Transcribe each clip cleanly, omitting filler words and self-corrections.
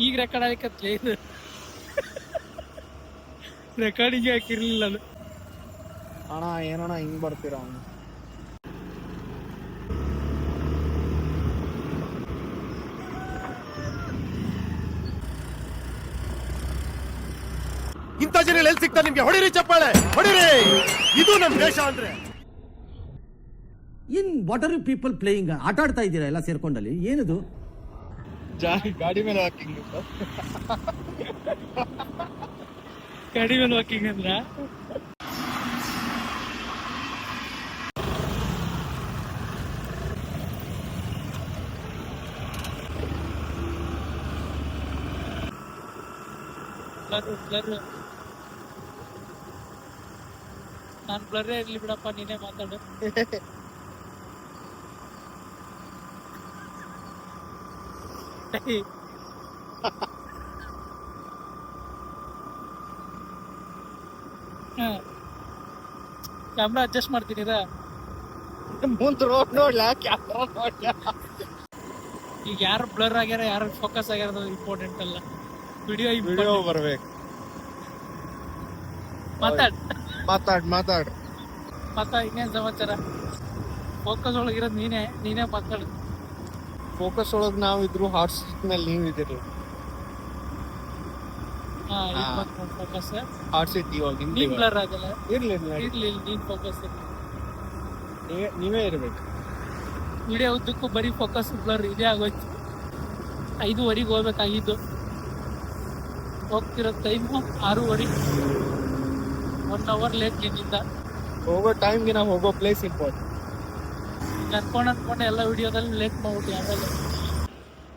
ಈಗ ರೆಕಾರ್ಡ್ ಆಗಕತ್ಲೆ ಇದು ರೆಕಾರ್ಡಿಂಗ್ ಹಾಕಿರ್ಲಿಲ್ಲ ಅದು. ಅಣ್ಣ ಏನಣ್ಣ ಹಿಂಗ್ ಬರ್ತೀರ ಅವನು? ಇಂಥ ಜನ ಎಲ್ಲಿ ಸಿಗ್ತಾರೆ ನಿಮ್ಗೆ? ಹೊಡಿರಿ ಚಪ್ಪಾಳೆ, ಹೊಡಿರಿ. ಇದು ನಮ್ ದೇಶ ಅಂದ್ರೆ. In what are you people playing? ಆಟ ಆಡ್ತಾ ಇದ್ದೀರಾ ಎಲ್ಲ ಸೇರ್ಕೊಂಡಲ್ಲಿ? ಏನದು ಗಾಡಿ ಮೇಲೆ ಹಾಕಿಂಗ್ ಗಾಡಿ ಮೇಲೆ ವಾಕಿಂಗ್ ಅಂದ್ರ ನಾನು ಬ್ಲರ್ರೇ ಇರ್ಲಿ ಬಿಡಪ್ಪ, ನೀನೇ ಮಾತಾಡು. ಕ್ಯಾಮ್ರಾ ಅಡ್ಜಸ್ಟ್ ಮಾಡ್ತೀನಿ. ಮುಂದ್ ರೋಡ್ ನೋಡ್ಲಾ, ಕ್ಯಾಮ್ರಾ ನೋಡ್ಲಾ. ಈಗ ಯಾರು ಬ್ಲರ್ ಆಗ್ಯಾರ, ಯಾರು ಫೋಕಸ್ ಆಗ್ಯಾರ ಇಂಪಾರ್ಟೆಂಟ್ ಅಲ್ಲ. ವಿಡಿಯೋ ಬರ್ಬೇಕು. ಮಾತಾಡ್ ಇನ್ನೇನ್ ಸಮಾಚಾರ? ಫೋಕಸ್ ಒಳಗಿರೋದು ನೀನೇ ಮಾತಾಡು. ಫೋಕಸ್ ಒಳಗ್ ನಾವ್ ಇದ್ರು, ಹಾಟ್ ಸೀಟ್ ಮೇಲೆ ನೀವ್ ಇದಿರಿ. ಫೋಕಸ್ ಹಾಟ್ ಸೀಟ್ ಇವಾಗ ನೀನ್ ಬ್ಲರ್ ಆಗಲ್ಲ. ಇರ್ಲಿ, ನೀನ್ ಫೋಕಸ್ ನೀವೇ ಇರ್ಬೇಕು. ವಿಡಿಯೋ ಉದ್ದಕ್ಕೂ ಬರೀ ಫೋಕಸ್ ಬ್ಲರ್ ಇದೇ ಆಗೋಯ್ತು. 5:15 ಹೋಗ್ಬೇಕಾಗಿದ್ದು, ಹೋಗ್ತಿರೋ ಟೈಮು 6:15. 1 hour ಲೇಟ್ ನಿನ್ನಿಂದ. ಹೋಗೋ ಟೈಮ್ಗೆ ನಾವು ಹೋಗೋ ಪ್ಲೇಸ್ ಇಂಪಾರ್ಟೆಂಟ್. ಅನ್ಕೊಂಡು ಎಲ್ಲ ವಿಡಿಯೋದಲ್ಲಿ ಲೇಟ್ ಮಾಡ್ಬಿಟ್ಟು. ಆಮೇಲೆ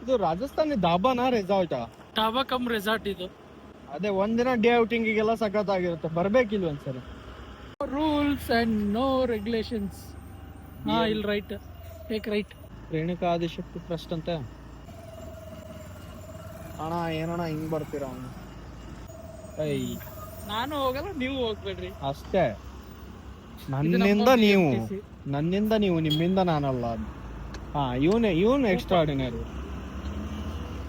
ಇದು ರಾಜಸ್ಥಾನಿ ಧಾಬಾನಾ ರೆಸಾರ್ಟಾ? ಧಾಬಾ ಕಮ್ ರೆಸಾರ್ಟ್ ಇದು. ಅದೇ ಒಂದಿನ ಡೇ ಔಟಿಂಗಿಗೆಲ್ಲ ಸಖತ್ತಾಗಿರುತ್ತೆ, ಬರ್ಬೇಕಿಲ್ಲ ಒಂದ್ಸರಿ. Rules and no regulations. ಇಲ್ಲಿ right, take right. Renuka Adishakti trust ಅಂತ. ಅಣ್ಣ ಏನಣ್ಣ ಹಿಂಗ್ ಬರ್ತೀರ ಅವನು? ನಾನು ಹೋಗಲ್ಲ, ನೀವು ಹೋಗ್ಬೇಡ್ರಿ ಅಷ್ಟೇ. ನನ್ನಿಂದ ನೀವು, ನಿಮ್ಮಿಂದ ನಾನಲ್ಲ. ಇವನು ಎಕ್ಸ್ಟ್ರಾ ಆರ್ಡಿನರಿ.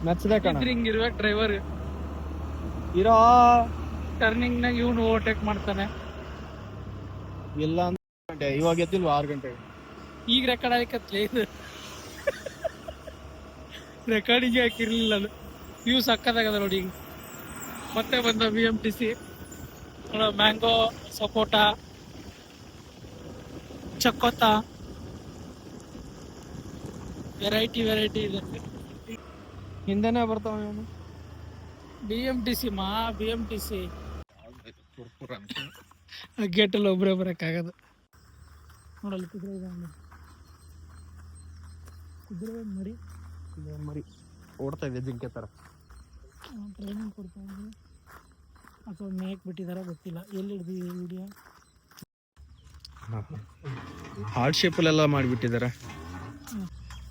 ಮೆಚ್ಚದೆ ಕಣ. ಹಿಂಗ್ ಇರ್ಬೇಕು ಡ್ರೈವರ್. ಇರೋ ಟರ್ನಿಂಗ್ ನಾಗ ಇವನು ಓವರ್ಟೇಕ್ ಮಾಡ್ತಾನೆ. ಇಲ್ಲ ಅಂದ್ರೆ ಇವಾಗ ಎದ್ದಿಲ್ವ 6 ಗಂಟೆಗೆ? ಈಗ ರೆಕಾರ್ಡ್ ಆಗಕತ್ಲೆ ಇದು ರೆಕಾರ್ಡಿಂಗ್ ಹಾಕಿರ್ಲಿಲ್ಲ ಅದು. ವ್ಯೂ ಸಕ್ಕತ್ತಾಗದ ನೋಡಿ. ಈಗ ಮತ್ತೆ ಬಂದ BMTC. ಮ್ಯಾಂಗೋ, ಸಪೋಟ, ಚಕ್ಕೋತ, ವೆರೈಟಿ ಇದೆ. ಹಿಂದೆನೆ ಬರ್ತಾವ ಇವನು. BMTC ಗೇಟಲ್ಲಿ ಒಬ್ಬರೇ ಬರೋಕ್ಕಾಗದು. ನೋಡಲ್ಲ ಕುದುರೆ ಮರಿ ಓಡ್ತಾ ಇದೆ ಜಿಂಕೆ ತರ. ಟ್ರೈನಿಂಗ್ ಕೊಡ್ತಾ ಇದ್ದೀವಿ ಅಥವಾ ಮೇಕ್ ಬಿಟ್ಟಿದಾರ ಗೊತ್ತಿಲ್ಲ. ಎಲ್ಲಿ ಹಿಡ್ದಿದೆ ವಿಡಿಯೋ? ಹಾರ್ಟ್ ಶೇಪಲ್ಲೆಲ್ಲ ಮಾಡಿಬಿಟ್ಟಿದ್ದಾರೆ.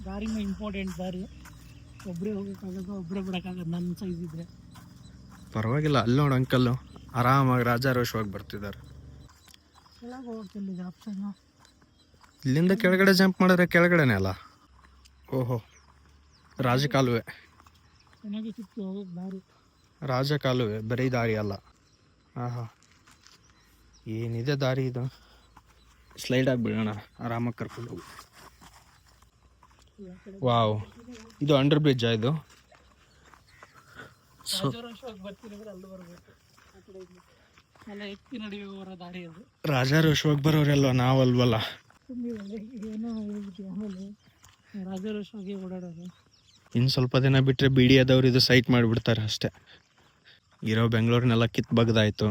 ದಾರಿನ ಇಂಪಾರ್ಟೆಂಟ್. ದಾರಿ ಒಬ್ಬರೇ ಹೋಗೋಕ್ಕಾಗದು, ಒಬ್ಬರೇ ಬಿಡೋಕ್ಕಾಗದು. ನನ್ನ ಸೈಜ್ ಇದ್ರೆ ಪರವಾಗಿಲ್ಲ. ಅಲ್ಲಿ ನೋಡಿ ಅಂಕಲ್ಲು ಆರಾಮಾಗಿ ರಾಜಾರೋಷವಾಗಿ ಬರ್ತಿದ್ದಾರೆ. ಕೆಳಗೆ ಹೋಗೋಕ್ಕಿಲ್ಲ ಆಪ್ಷನ್ನು. ಇಲ್ಲಿಂದ ಕೆಳಗಡೆ ಜಂಪ್ ಮಾಡಿದ್ರೆ ಕೆಳಗಡೆನೆ ಅಲ್ಲ. ಓಹೋ, ರಾಜಕಾಲುವೆ. ಚೆನ್ನಾಗಿ ಸಿಕ್ತು ಹೋಗೋಕ್ಕೆ ದಾರಿ. ರಾಜಕಾಲುವೆ, ಬರೀ ದಾರಿ ಅಲ್ಲ. ಆಹಾ, ಏನಿದೆ ದಾರಿ ಇದು. ಸ್ಲೈಡ್ ಆಗಿಬಿಡೋಣ, ಆರಾಮಾಗಿ ಕರ್ಕೊಂಡು ಹೋಗಿ. ವಾವ್, ಇದು ಅಂಡರ್ ಬ್ರಿಡ್ಜಾ ಇದು? ರಾಜಾರೋಷವಾಗಿ ಬರೋರೆಲ್ವ, ನಾವಲ್ವಲ್ಲ. ರಾಜಾರೋಷವಾಗಿ ಓಡಾಡೋದು. ಇನ್ನು ಸ್ವಲ್ಪ ದಿನ ಬಿಟ್ಟರೆ BD ಆದವ್ರು ಇದು ಸೈಟ್ ಮಾಡಿಬಿಡ್ತಾರೆ ಅಷ್ಟೇ. ಇರೋ ಬೆಂಗಳೂರಿನೆಲ್ಲ ಕಿತ್ತು ಬಗ್ದಾಯ್ತು.